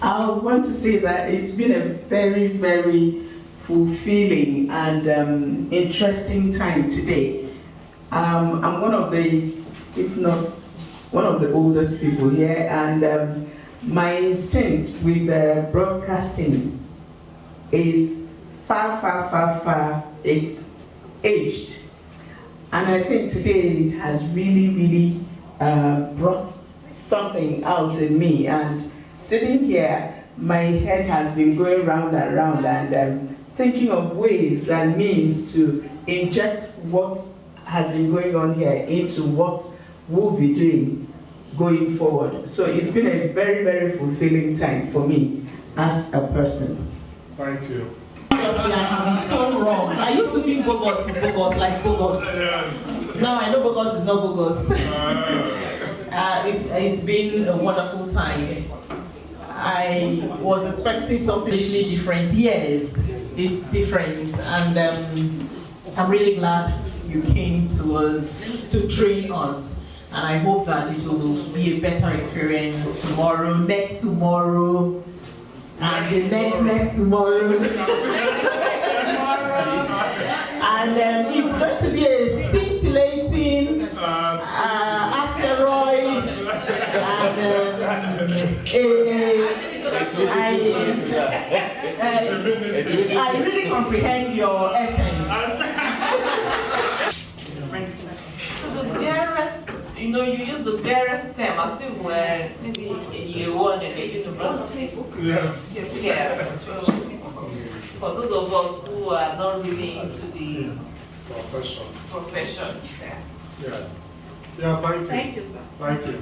I want to say that it's been a very, very fulfilling and interesting time today. I'm one of the, if not one of the oldest people here, and my instinct with broadcasting is far, it's aged. And I think today it has really brought something out in me. And sitting here, my head has been going round and round and thinking of ways and means to inject what has been going on here into what we'll be doing going forward. So it's been a very fulfilling time for me as a person. Thank you. I'm so wrong. I used to think bogus is bogus, like bogus. Now I know bogus is not bogus. It's been a wonderful time. I was expecting something really different. Yes, it's different, and I'm really glad you came to us to train us. And I hope that it will be a better experience tomorrow, next tomorrow, and the next tomorrow. And it's going to be a scintillating asteroid, and I really comprehend your essence. So the dearest, you use the dearest term as if we're maybe in year one in the university. Yes. Yeah. So for those of us who are not really into the profession. Yes. Yeah, thank you. Thank you, sir. Thank you.